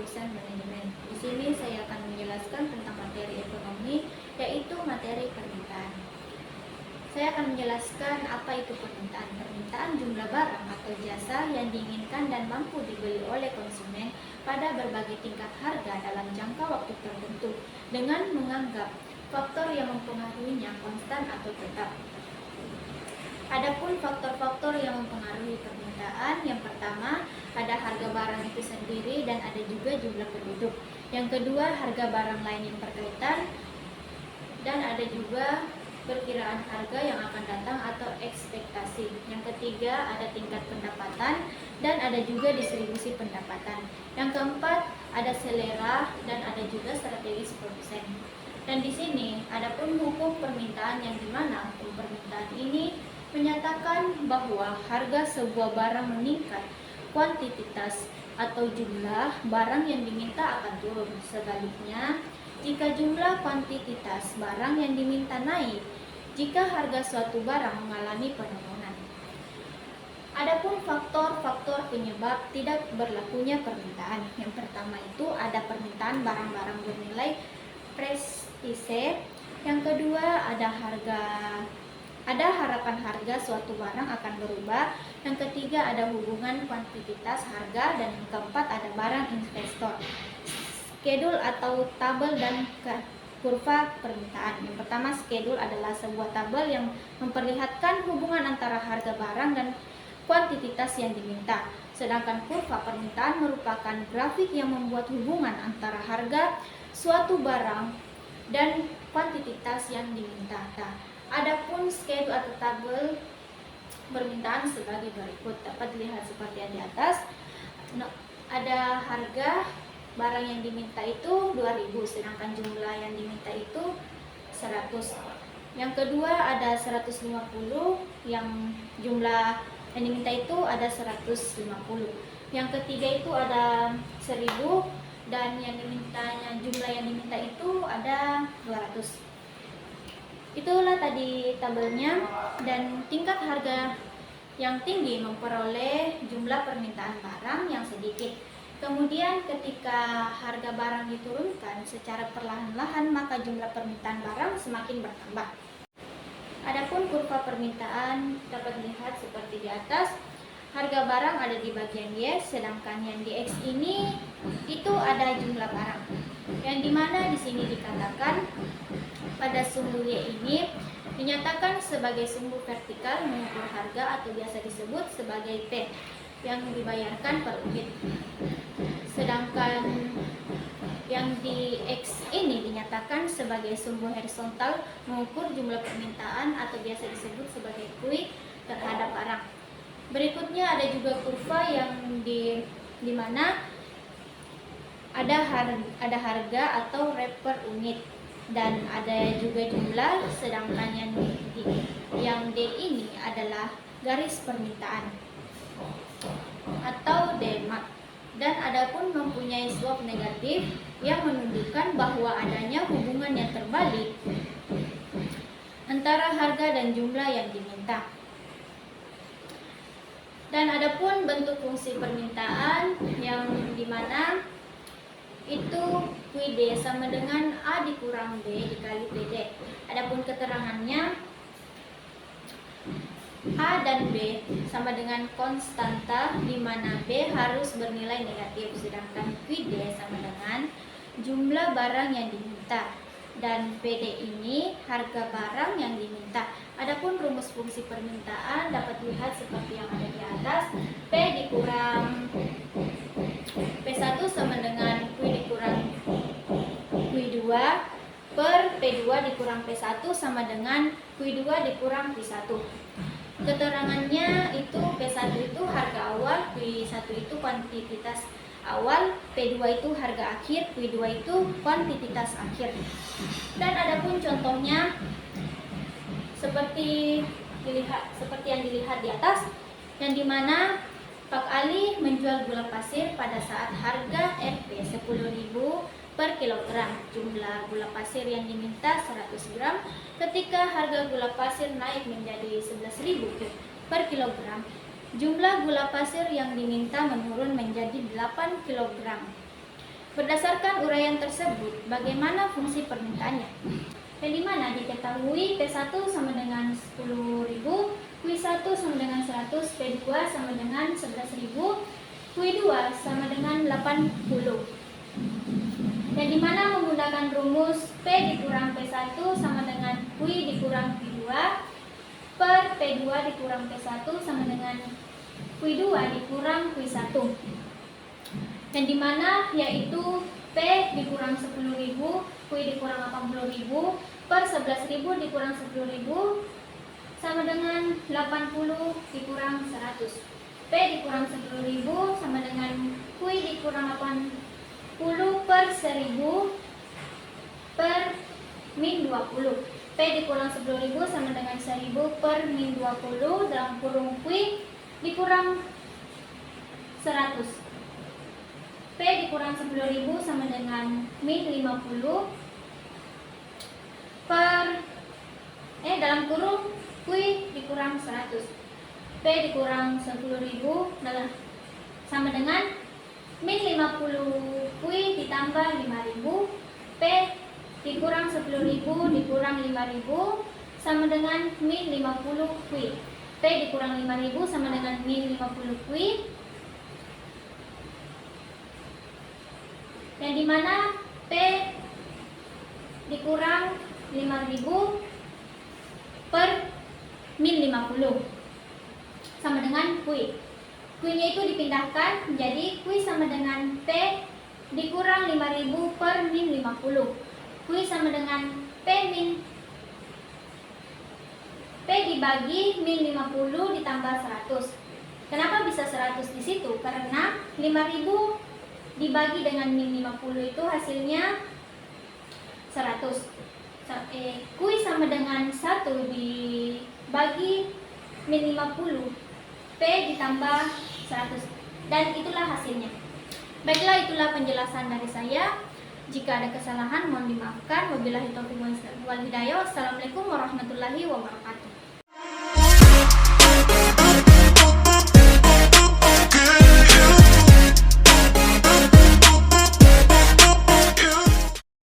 jurusan manajemen. Di sini saya akan menjelaskan tentang materi ekonomi, yaitu materi permintaan. Saya akan menjelaskan apa itu permintaan. Permintaan jumlah barang atau jasa yang diinginkan dan mampu dibeli oleh konsumen pada berbagai tingkat harga dalam jangka waktu tertentu dengan menganggap faktor yang mempengaruhinya konstan atau tetap. Adapun faktor-faktor yang mempengaruhi permintaan, yang pertama ada harga barang itu sendiri dan ada juga jumlah penduduk. Yang kedua harga barang lain yang berkaitan, dan ada juga perkiraan harga yang akan datang atau ekspektasi. Yang ketiga ada tingkat pendapatan dan ada juga distribusi pendapatan. Yang keempat ada selera dan ada juga strategis produsen. Dan di sini adapun hukum permintaan, yang dimana hukum permintaan ini menyatakan bahwa harga sebuah barang meningkat, kuantitas atau jumlah barang yang diminta akan turun. Sebaliknya, jika jumlah kuantitas barang yang diminta naik, jika harga suatu barang mengalami penurunan. Adapun faktor-faktor penyebab tidak berlakunya permintaan. Yang pertama itu ada permintaan barang-barang bernilai prestise. Yang kedua ada harapan harga suatu barang akan berubah. Yang ketiga ada hubungan kuantitas harga, dan yang keempat ada barang investor. Skedul atau tabel dan kurva permintaan. Yang pertama, skedul adalah sebuah tabel yang memperlihatkan hubungan antara harga barang dan kuantitas yang diminta. Sedangkan kurva permintaan merupakan grafik yang membuat hubungan antara harga suatu barang dan kuantitas yang diminta. Adapun skedul atau tabel permintaan sebagai berikut, dapat dilihat seperti yang di atas. Ada harga barang yang diminta itu 2.000, sedangkan jumlah yang diminta itu 100. Yang kedua ada 150, yang jumlah yang diminta itu ada 150. Yang ketiga itu ada 1.000 dan jumlah yang diminta itu ada 200. Itulah tadi tabelnya. Dan tingkat harga yang tinggi memperoleh jumlah permintaan barang yang sedikit. Kemudian ketika harga barang diturunkan secara perlahan-lahan, maka jumlah permintaan barang semakin bertambah. Adapun kurva permintaan dapat dilihat seperti di atas. Harga barang ada di bagian Y, sedangkan yang di X ini itu ada jumlah barang. Yang dimana di sini dikatakan pada sumbu Y ini dinyatakan sebagai sumbu vertikal mengukur harga atau biasa disebut sebagai P yang dibayarkan per unit. Sedangkan yang di X ini dinyatakan sebagai sumbu horizontal mengukur jumlah permintaan atau biasa disebut sebagai Q terhadap barang. Berikutnya ada juga kurva yang di mana ada harga atau rep per unit dan ada juga jumlah, sedangkan yang D ini adalah garis permintaan atau DMA. Dan adapun mempunyai slope negatif yang menunjukkan bahwa adanya hubungan yang terbalik antara harga dan jumlah yang diminta. Dan adapun bentuk fungsi permintaan, yang dimana itu QD sama dengan A dikurang B dikali PD. Adapun keterangannya, A dan B sama dengan konstanta, di mana B harus bernilai negatif, sedangkan QD sama dengan jumlah barang yang diminta, dan PD ini harga barang yang diminta. Adapun rumus fungsi permintaan dapat dilihat seperti yang ada di atas. P dikurang P1 sama dengan Q dikurang Q2 per P2 dikurang P1 sama dengan Q2 dikurang P1. Keterangannya itu P1 itu harga awal, Q1 itu kuantitas awal, P2 itu harga akhir, Q2 itu kuantitas akhir. Dan adapun contohnya seperti yang dilihat di atas, yang dimana Pak Ali menjual gula pasir pada saat harga Rp 10.000 per kilogram. Jumlah gula pasir yang diminta 100 gram. Ketika harga gula pasir naik menjadi 11.000 per kilogram, jumlah gula pasir yang diminta menurun menjadi 8 kilogram. Berdasarkan uraian tersebut, bagaimana fungsi permintaannya? Yang dimana diketahui P1 sama dengan 10.000, Q1 sama dengan 100, P2 sama dengan 11.000, Q2 sama dengan 80. Yang dimana menggunakan rumus P dikurang P1 sama dengan Q dikurang Q2 per P2 dikurang P1 sama dengan Q2 dikurang Q1. Yang dimana yaitu P dikurang 10.000, Q dikurang 80.000 per 11.000 dikurang 10.000 sama dengan 80 dikurang 100. P dikurang 10.000 sama dengan Q dikurang 80 per 1000 per min 20. P dikurang 10.000 sama dengan 1000 per min 20 dalam kurung Q dikurang 100. P dikurang 10.000 sama dengan min 50 per dalam kurung Q dikurang 100. P dikurang 10.000 sama dengan min 50 Q ditambah 5.000. P dikurang 10.000 dikurang 5.000 sama dengan min 50 Q. P dikurang 5.000 sama dengan min 50 Q. Yang dimana P dikurang 5.000 per min 50 sama dengan Q. Q-nya itu dipindahkan menjadi Q sama dengan P dikurang 5.000 per min 50. Q sama dengan P dibagi min 50 ditambah 100. Kenapa bisa 100 di situ? Karena 5.000 dibagi dengan min 50 itu hasilnya 100. Q sama dengan 1 dibagi min 50, P ditambah 100. Dan itulah hasilnya. Baiklah, itulah penjelasan dari saya. Jika ada kesalahan mohon dimaafkan. Wabillahi taufiq wal hidayah. Wassalamualaikum warahmatullahi wabarakatuh.